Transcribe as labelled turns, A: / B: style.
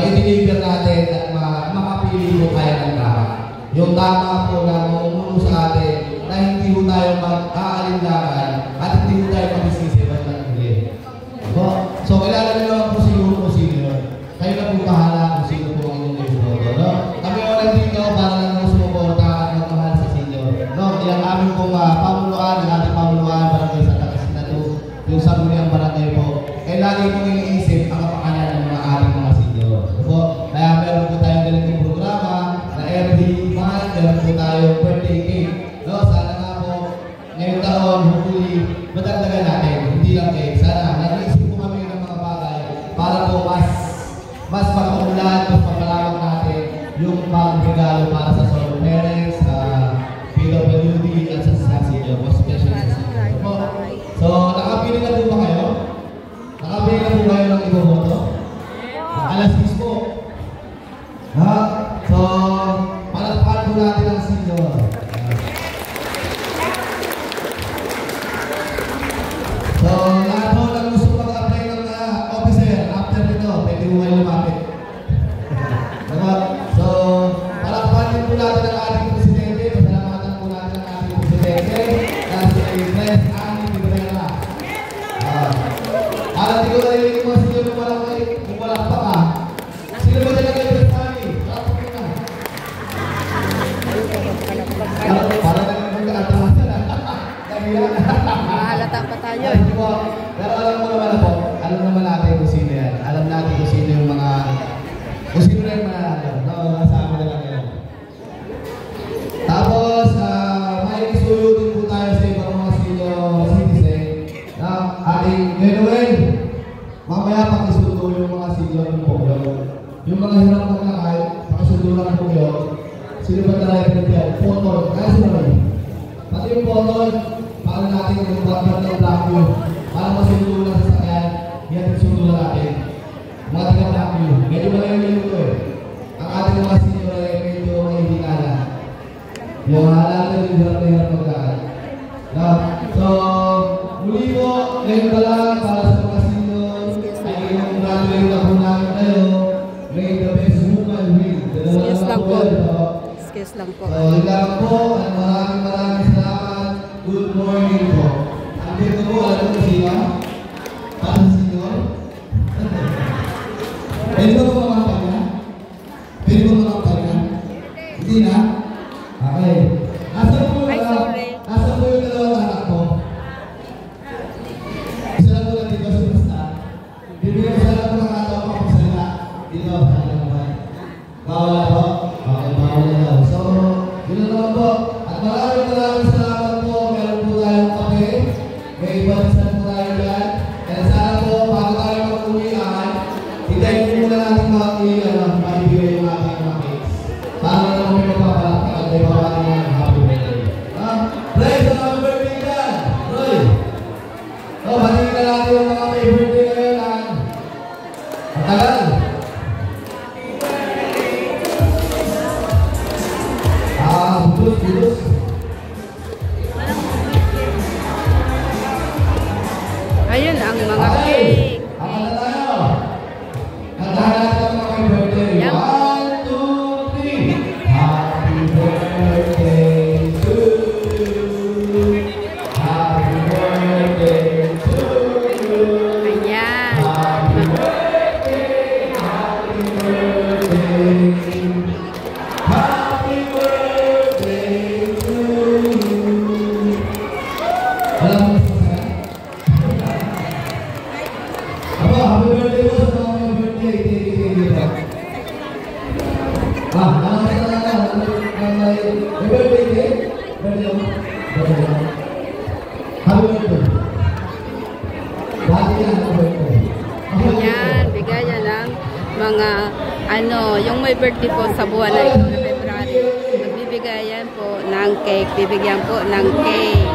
A: deliver natin at makapili po tayo ng tama. Yung tama po na mumuno sa atin na hindi po tayo mag-aalinlangan at hindi po tayo mag-isisi ng huli. So, kailangan nyo naman po siguro kung sino yun. Kayo na po bahala kung sino po ang inyong ibuboto. No? Kami wala dito para lang po sumuporta at magmahal sa sinyo. No? Yung aming pong pamuluan, ang ating pamuluan, barangay sa Tagasinato, yung sangguniang barangay po, kaya lagi pong iniisip ang kapakanan ng mga ating mga sinyo. So, kaya meron po tayong ganitong programa na every month, meron po tayong birthday cake. No? Sana nga po, ngayong taon, hopefully, matagdagan natin. Hindi lang cake. Sana, nag-iisip po kami ng mga bagay para po mas pagpamulan, mas pagpalawak natin yung bagong regalo para sa solo parents, sa PWD at sa sinyo, most especially sa sinyo. So, nakapili na po ba kayo? Nakapili na po kayo ng iboboto? Alas 6 po. Ha? So, palakpakan po natin ang sinyo. So, lahat po na gusto mag-apply ng officer, after nito, pwede po kayo lumapit. So, palakpakan po natin ang ating presidente. Pasalamatan po natin ang ating presidente na si Pres Ani Tigrera. Alam ko na yung mga sinyo kung walang pa ka. Sino ba talaga yung Pres Ani? Tapos ko na. Para na yung mag-aatawasan na.
B: Mahalata pa tayo.
A: Pero alam mo naman po, alam naman natin kung sino yan. Alam natin kung sino yung mga, kung sino na yung mananalo. No, kasama na lang yan. Tapos, may isuyo din po tayo sa ibang mga senior citizen na ating genuine. Mamaya pakisundo yung mga senior ng Pogyo. Yung mga hirap ng lakay, pakisundo lang ng Pogyo. Sino ba talaga yung yan? Photo. Kaya sino ba yun? Pati yung photo, para natin yung background ng blackview. Para masundo lang sa sakyan, yan yung sundo natin. Mga taga-blackview. Medyo malayo yung ito eh. Ang ating mga senior ay medyo hindi kala. Yung halaman yung hirap na hirap magkaan. So, muli po, ngayon pa lang para sa mga senior, ay yung graduate na po namin kayo, may the best woman win.
B: Excuse lang po. Excuse lang po.
A: So, yun lang po. Maraming salamat. Good morning po. Ang dito po, alam mo siya? Para sa senior? Pwede ba po mga kanya? Pwede ba mga kanya? Hindi na? Okay. Nasaan po yung dalawang anak ko? Isa lang po lang dito sa basta. Bibigyan ko sa lang po ng ataw ko kung salita. Dito, sa lang ba? Bawal po? Okay, bawal na daw. So, yun lang naman po. At maraming salamat po. Meron po tayong kape. May ibalisan po tayo dyan. Kaya sana po, bago tayo mag-uwian, hintayin po muna natin maibigay yung ating mga cakes. Para na kami magpapalakpak at may pawati mga happy birthday. Roy, sa happy birthday dyan! Roy! So, batiin na natin yung mga may birthday ngayon. Matagal! Bulus.
B: Ayun ang mga cake.
A: Ang na tayo. Naghahanap ng mga birthday. 1, 2, 3. Happy birthday to you. Happy birthday to you.
B: Ayan.
A: Happy birthday. Happy birthday. Happy birthday to you. Alam mo sa happy birthday po sa mga birthday. Thank you. May birthday cake? Happy birthday. Bakit yan ang birthday?
B: Ayan, bigayan lang mga yung may birthday po sa buwan na ito na February. Magbibigayan po ng cake, bibigyan po ng cake.